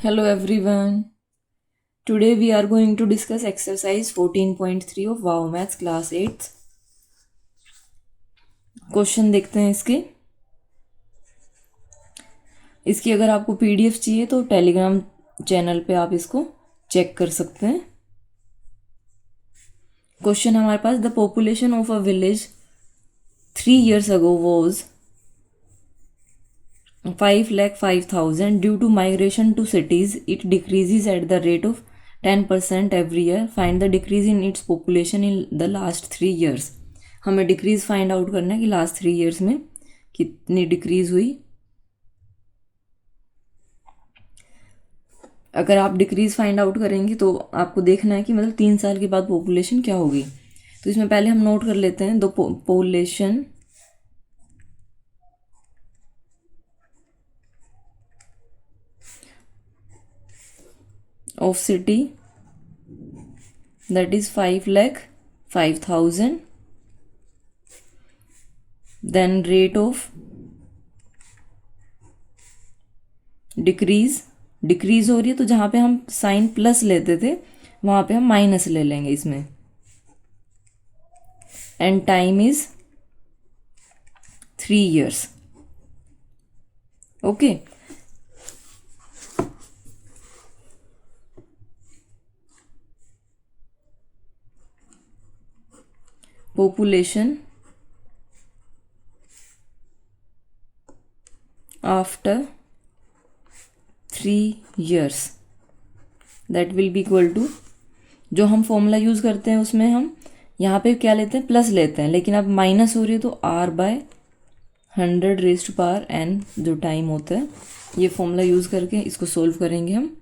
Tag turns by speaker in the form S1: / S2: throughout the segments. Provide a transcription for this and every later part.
S1: Hello everyone. Today we are going to discuss exercise 14.3 of Wow Maths class 8. Question देखते हैं इसकी अगर आपको पीडीएफ चाहिए तो टेलीग्राम चैनल पे आप इसको चेक कर सकते हैं। क्वेश्चन हमारे पास, the population of a village 3 years ago was 5,05,000. Due to migration to cities, it decreases at the rate of 10% every year. Find the decrease in its population in the last 3 years. हमें decrease find out करना है कि last 3 years में कितनी decrease हुई। अगर आप decrease find out करेंगे तो आपको देखना है कि मतलब 3 साल के बाद पॉपुलेशन क्या होगी। तो इसमें पहले हम नोट कर लेते हैं the population of city, that is 5,05,000. Then rate of decrease हो रही है, तो जहाँ पे हम साइन प्लस लेते थे वहाँ पे हम माइनस ले लेंगे इसमें। And time is 3 years. Okay, population after 3 years, that will be equal to, जो हम फॉर्मूला यूज़ करते हैं उसमें हम यहाँ पे क्या लेते हैं, प्लस लेते हैं, लेकिन अब माइनस हो रही है तो r/100⁻n जो टाइम होता है, ये फॉर्मूला यूज़ करके इसको सोल्व करेंगे हम।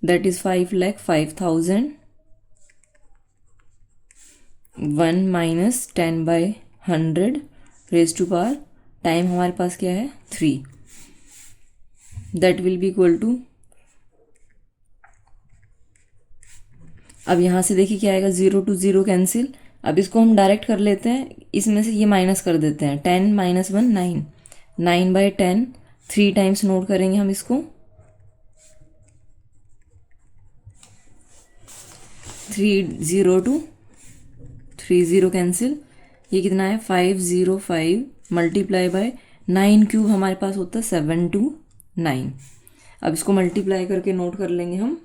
S1: दैट इज़ 5,05,000 1 - 10/100⁻, टाइम हमारे पास क्या है 3। That will be equal to, अब यहाँ से देखिए क्या आएगा, 0 to 0 कैंसिल। अब इसको हम डायरेक्ट कर लेते हैं, इसमें से ये माइनस कर देते हैं। 10 - 1 9, 9/10, 3 टाइम्स नोट करेंगे हम इसको। 3 0 to 3 0 कैंसिल, ये कितना है 505 मल्टीप्लाई बाय 9³ हमारे पास होता है 729। अब इसको मल्टीप्लाई करके नोट कर लेंगे हम,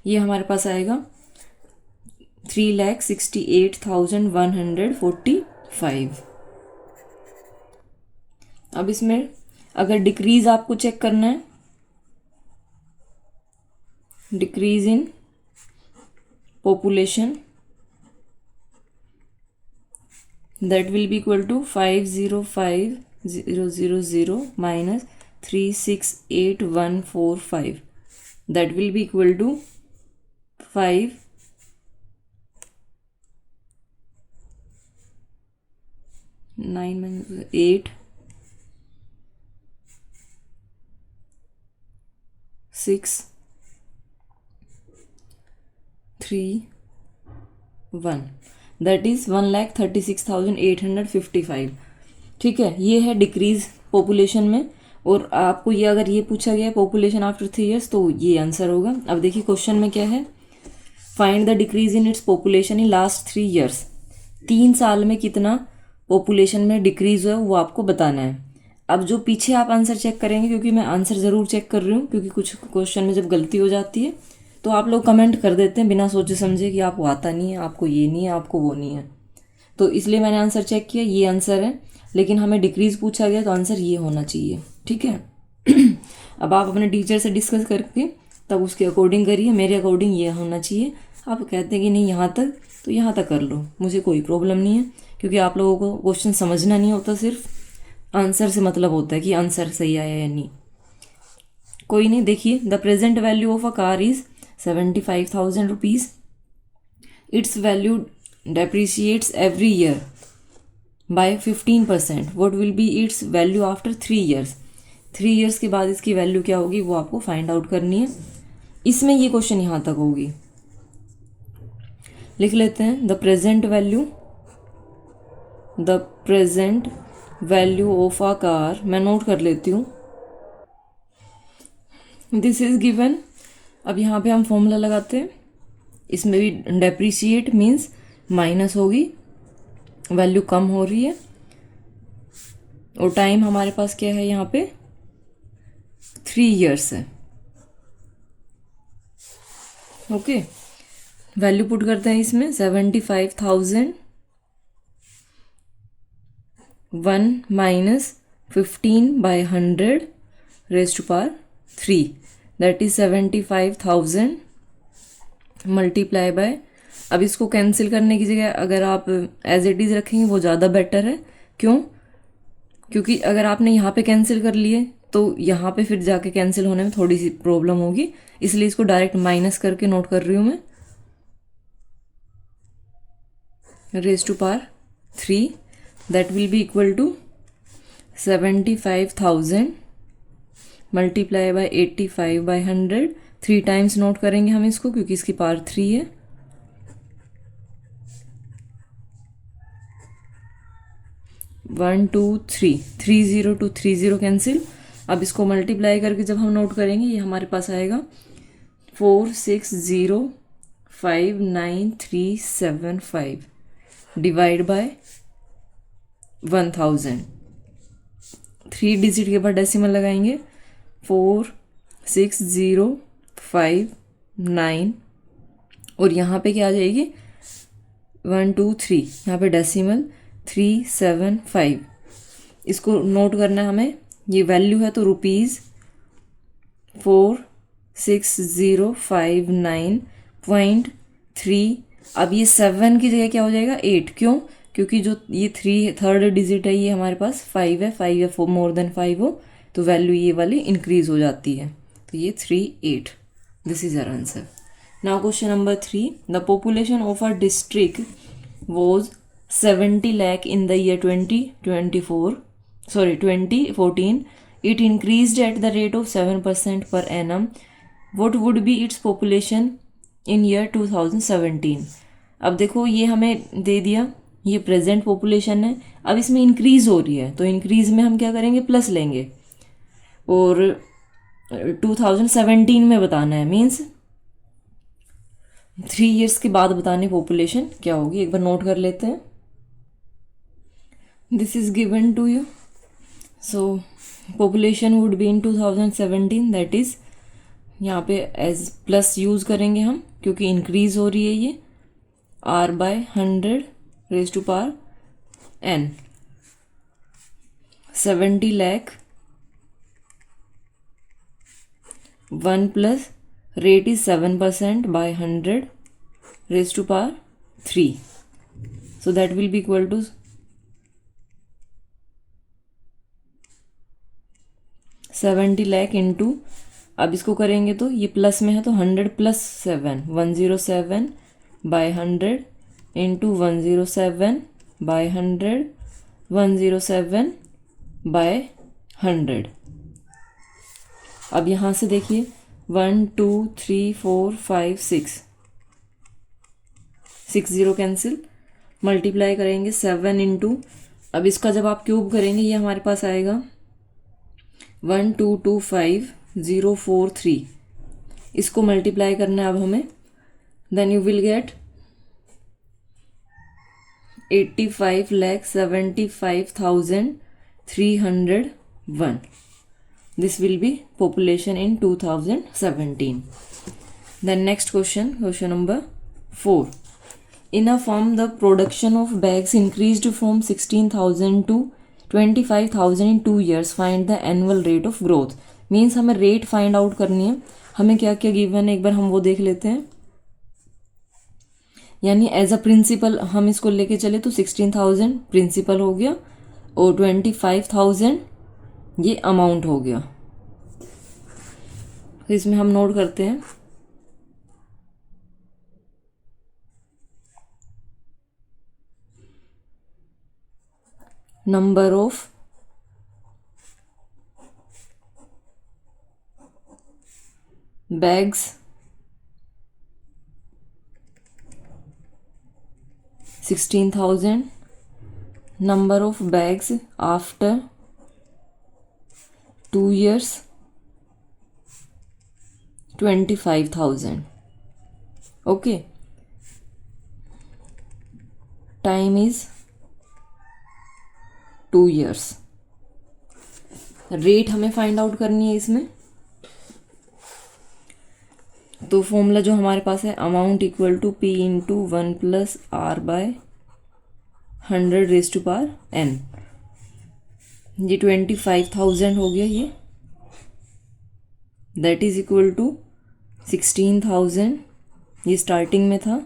S1: ये हमारे पास आएगा 3,68,145। अब इसमें अगर डिक्रीज आपको चेक करना है, decrease in population, that will be equal to 505,000 minus 368,145. That will be equal to 5 9 - 8 6 3 1, that is 1,36,855। ठीक है, ये है डिक्रीज पॉपुलेशन में। और आपको ये अगर ये पूछा गया है पॉपुलेशन आफ्टर 3 years, तो ये आंसर होगा। अब देखिए क्वेश्चन में क्या है, find the decrease in its population in last 3 years। 3 साल में कितना पॉपुलेशन में डिक्रीज हुआ है वो आपको बताना है। अब जो पीछे आप आंसर चेक करेंगे, क्योंकि मैं आंसर ज़रूर चेक कर रही हूँ, क्योंकि कुछ क्वेश्चन में जब गलती हो जाती है तो आप लोग कमेंट कर देते हैं बिना सोचे समझे कि आपको आता नहीं है, आपको ये नहीं है, आपको वो नहीं है। तो इसलिए मैंने आंसर चेक किया, ये आंसर है, लेकिन हमें डिक्रीज पूछा गया तो आंसर ये होना चाहिए। ठीक है। अब आप अपने टीचर से डिस्कस करके तब उसके अकॉर्डिंग करिए। मेरे अकॉर्डिंग ये होना चाहिए। आप कहते हैं कि नहीं यहाँ तक, तो यहाँ तक कर लो, मुझे कोई प्रॉब्लम नहीं है, क्योंकि आप लोगों को क्वेश्चन समझना नहीं होता, सिर्फ आंसर से मतलब होता है कि आंसर सही आया या नहीं। कोई नहीं, देखिए the present value of a car is 75,000 rupees. Its value depreciates every year by 15%. What will be its value after 3 years? 3 years के बाद इसकी वैल्यू क्या होगी वो आपको फाइंड आउट करनी है। इसमें ये क्वेश्चन यहाँ तक होगी। लिख लेते हैं the present value of a car, मैं नोट कर लेती हूँ। This is given. अब यहाँ पे हम फॉर्मूला लगाते हैं, इसमें भी डेप्रिशिएट मीन्स माइनस होगी, वैल्यू कम हो रही है, और टाइम हमारे पास क्या है यहाँ पे 3 years है। ओके, वैल्यू पुट करते हैं इसमें 75,000 1 minus 15/100 raise to power 3, that is 75,000 multiply by, अब इसको कैंसिल करने की जगह अगर आप एज इट इज़ रखेंगे वो ज़्यादा बेटर है। क्यों? क्योंकि अगर आपने यहाँ पे कैंसिल कर लिए तो यहाँ पे फिर जाके कैंसिल होने में थोड़ी सी प्रॉब्लम होगी, इसलिए इसको डायरेक्ट माइनस करके नोट कर रही हूँ मैं, raise to power 3, that will be equal to 75,000 multiply by 85/100, 3 times note करेंगे हम इसको क्योंकि इसकी पावर 3 है। 1 2 3, 30 to 30 कैंसिल। अब इसको मल्टीप्लाई करके जब हम नोट करेंगे ये हमारे पास आएगा 46059,375 डिवाइड बाय 1000, 3 डिजिट के बाद डेसिमल लगाएंगे, 46059, और यहाँ पे क्या आ जाएगी 1 2 3, यहाँ पे डेसिमल 375, इसको नोट करना है हमें, ये वैल्यू है तो ₹46,059.3। अब ये 7 की जगह क्या हो जाएगा 8, क्यों? क्योंकि जो ये 3 थर्ड डिजिट है ये हमारे पास 5 है, 5 या 4 मोर देन 5 हो तो वैल्यू ये वाली इंक्रीज हो जाती है, तो ये 38, this is our answer. Now question number 3, the population of a district was 70 lakh in the year 2014. It increased at the rate of 7% per annum. What would be its population in year 2017? अब देखो ये हमें दे दिया, ये present population है, अब इसमें increase हो रही है तो इंक्रीज में हम क्या करेंगे प्लस लेंगे, और 2017 में बताना है, मीन्स 3 years के बाद बताने पॉपुलेशन क्या होगी। एक बार नोट कर लेते हैं, this is given to you. So population would be in 2017, that is यहाँ पे एज प्लस यूज करेंगे हम क्योंकि इंक्रीज हो रही है ये, R/100 raise to power n, 70 lakh 1 plus rate is 7% by 100 raised to power 3, so that will be equal to 70 lakh into, अब इसको करेंगे तो ये प्लस में है तो 100 plus 7, 107 by 100 into 107 by 100, 107 by 100। अब यहाँ से देखिए 1 2 3 4 5 6 0 कैंसिल, मल्टीप्लाई करेंगे 7 इंटू, अब इसका जब आप क्यूब करेंगे ये हमारे पास आएगा 1225,043, इसको मल्टीप्लाई करना है अब हमें, then you will get 85,75,301, this will be population in 2017. Then next question, question number 4. In a firm, the production of bags increased from 16,000 to 25,000 in 2 years. Find the annual rate of growth. Means हमें rate find out करनी है, हमें क्या क्या given है एक बार हम वो देख लेते हैं। यानी एज अ प्रिंसिपल हम इसको लेके चले तो 16,000 प्रिंसिपल हो गया और 25,000 ये अमाउंट हो गया, तो इसमें हम नोट करते हैं number of bags 16,000, number of bags after 2 years 25,000. Okay, time is 2 years. Rate हमें फाइंड आउट करनी है इसमें, तो फॉर्मूला जो हमारे पास है, amount equal to P into 1 plus R by 100 raise to power n. ये 25,000 हो गया ये, दैट इज इक्वल टू 16,000, ये स्टार्टिंग में था.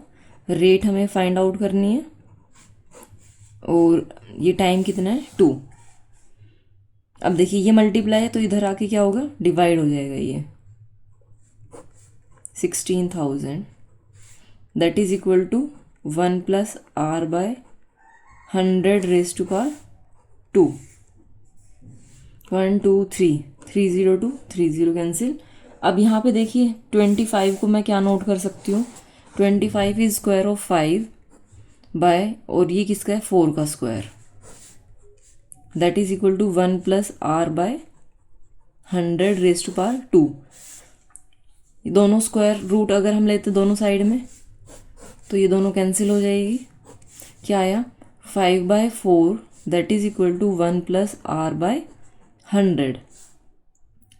S1: रेट हमें फाइंड आउट करनी है और ये टाइम कितना है 2. अब देखिए ये मल्टीप्लाई है तो इधर आके क्या होगा, डिवाइड हो जाएगा. ये 16,000 that is equal to 1 plus R by 100 raise to power 2. 1 2 3 302 30 cancel. अब यहाँ पे देखिए 25 को मैं क्या नोट कर सकती हूँ, 25 इज स्क्वायर ऑफ 5 बाय, और ये किसका है 4 का square, that is equal to 1 plus R by 100 raise to power 2. दोनों स्क्वायर रूट अगर हम लेते दोनों साइड में तो ये दोनों कैंसिल हो जाएगी. क्या आया 5/4 that is equal to 1 plus R by 100.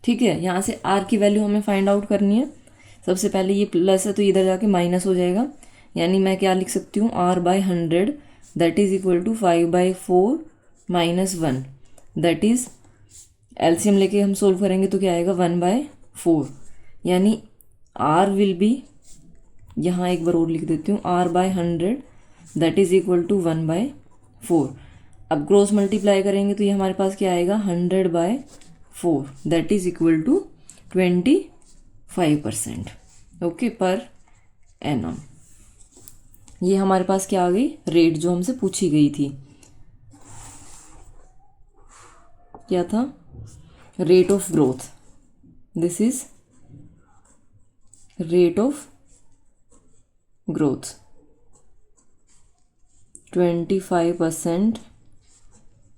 S1: ठीक है, यहाँ से आर की वैल्यू हमें फाइंड आउट करनी है. सबसे पहले ये प्लस है तो इधर जाके माइनस हो जाएगा, यानी मैं क्या लिख सकती हूँ, R by 100 that is equal to 5/4 minus 1, that is LCM लेके हम सोल्व करेंगे तो क्या आएगा 1/4, यानी आर विल बी, यहाँ एक बार और लिख देती हूँ, R by 100 that is equal to 1/4. अब क्रॉस मल्टीप्लाई करेंगे तो ये हमारे पास क्या आएगा 100/4 that is equal to 25%. Okay, per annum. ये हमारे पास क्या आ गई, रेट जो हमसे पूछी गई थी. क्या था, rate of growth. This is rate of growth 25%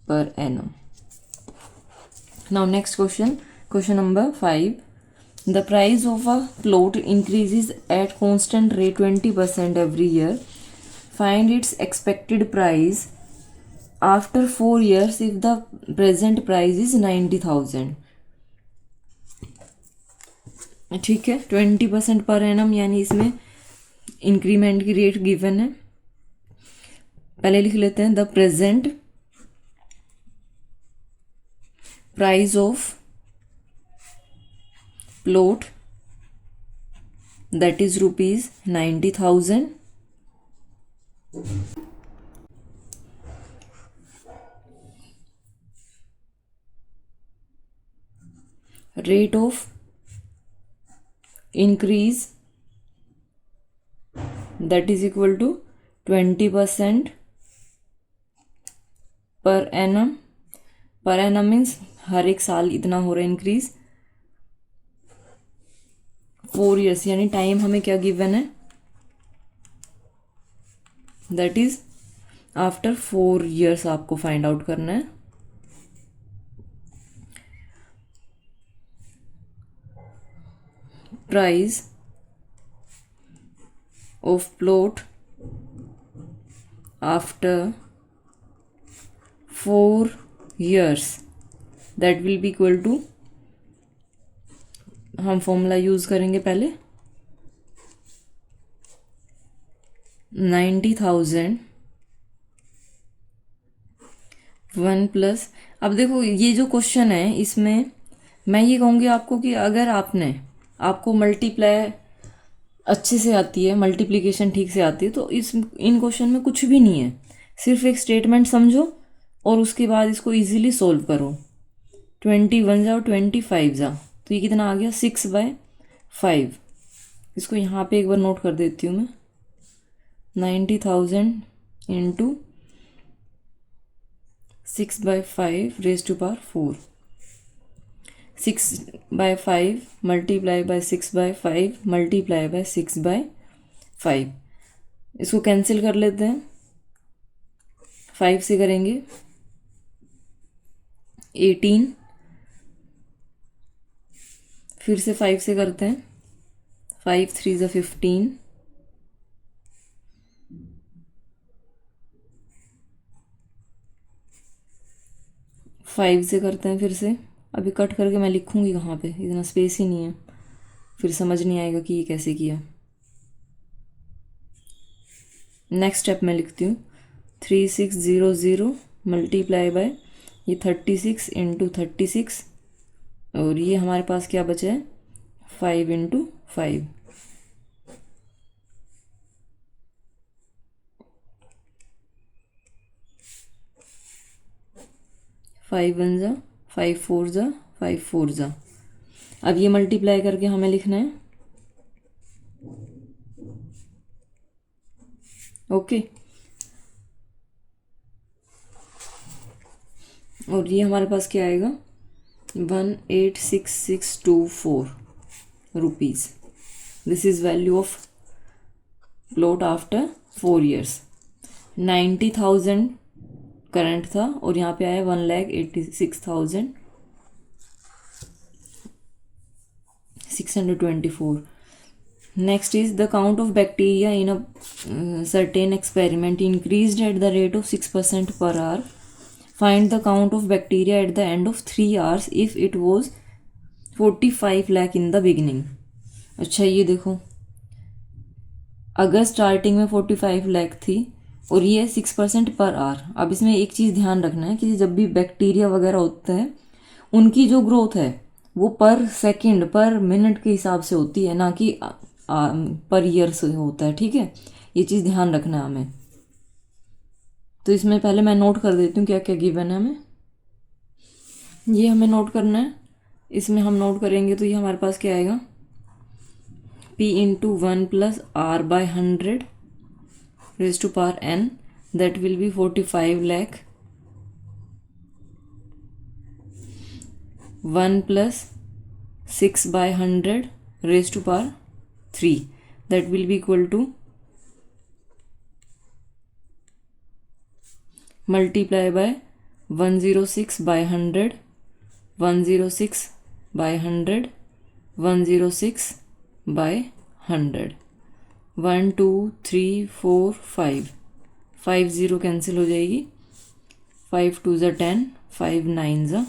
S1: per annum. Now next question number 5. The price of a plot increases at constant rate 20% every year. Find its expected price after 4 years if the present price is 90,000. ठीक है, 20% per annum, यानी इसमें increment की rate given है. पहले लिख लेते हैं, the present price of plot that is rupees 90,000 rate of increase that is equal to 20% per annum. Per annum means हर एक साल इतना हो रहा है इंक्रीज. 4 years यानी टाइम हमें क्या गिवन है, दैट इज आफ्टर 4 years आपको फाइंड आउट करना है. Price of plot after 4 years that will be equal to, हम फॉर्मूला यूज करेंगे पहले, 90,000 1 प्लस. अब देखो ये जो क्वेश्चन है इसमें मैं ये कहूँगी आपको कि अगर आपको मल्टीप्लाई अच्छे से आती है, मल्टीप्लिकेशन ठीक से आती है, तो इन क्वेश्चन में कुछ भी नहीं है, सिर्फ एक स्टेटमेंट समझो और उसके बाद इसको इजीली सोल्व करो. 21 जाओ 25 जाओ तो ये कितना आ गया 6/5. इसको यहाँ पे एक बार नोट कर देती हूँ मैं, 90,000 into 6/5 raise to power 4. 6/5 multiply by 6/5 multiply by 6/5. इसको कैंसिल कर लेते हैं, 5 से करेंगे 18, फिर से 5 से करते हैं 5 3 ज़ा 15, 5 से करते हैं फिर से। अभी कट करके मैं लिखूँगी कहाँ पे, इतना स्पेस ही नहीं है, फिर समझ नहीं आएगा कि ये कैसे किया। नेक्स्ट स्टेप मैं लिखती हूँ 3600 मल्टीप्लाई बाय ये 36 इंटू 36, और ये हमारे पास क्या बचा है 5 इंटू 5। 5 1 ज़ा 5 4 ज़ा 5 4 ज़ा। अब ये मल्टीप्लाई करके हमें लिखना है, ओके। और ये हमारे पास क्या आएगा 186624 rupees. This is value of plot after 4 years। 90,000 current था और यहाँ पे आया 1,86,624। Next is the count of bacteria in a certain experiment increased at the rate of 6% per hour. Find the count of bacteria at the end of 3 hours if it was 45 lakh in the beginning. अच्छा ये देखो, अगर starting में 45 लाख थी और ये 6% per hour. अब इसमें एक चीज़ ध्यान रखना है कि जब भी बैक्टीरिया वगैरह होते हैं उनकी जो ग्रोथ है वो पर सेकंड पर मिनट के हिसाब से होती है, ना कि पर ईयर से होता है, ठीक है। ये चीज़ ध्यान रखना है हमें। तो इसमें पहले मैं नोट कर देती हूँ क्या क्या गिवन है हमें। ये हमें नोट करना है। इसमें हम नोट करेंगे तो ये हमारे पास क्या आएगा P into 1 plus R by 100 raise to power n, that will be 45 lakh। 1 plus 6 by 100 raise to power 3, that will be equal to multiply by 106 by 100, 106 by 100, 106 by 100, 1 2 3 4 5, 5 0 cancel हो जाएगी, 5 2 ज़ा 10, 5 9 ज़ा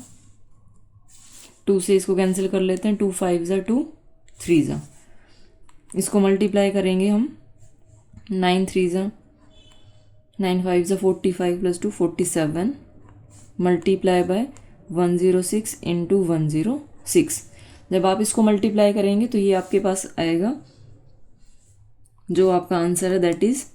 S1: 2 से इसको कैंसिल कर लेते हैं, 2 5 ज़ा 2, 3 ज़ा। इसको मल्टीप्लाई करेंगे हम, 9 3 ज़ा 9 5 ज़ा 45 प्लस 2 47, मल्टीप्लाई बाय 106 इंटू 106। जब आप इसको मल्टीप्लाई करेंगे तो ये आपके पास आएगा, जो आपका आंसर है that is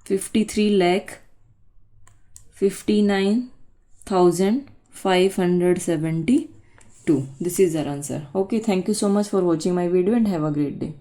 S1: 53,59,572. This is our answer. Okay, thank you so much for watching my video and have a great day.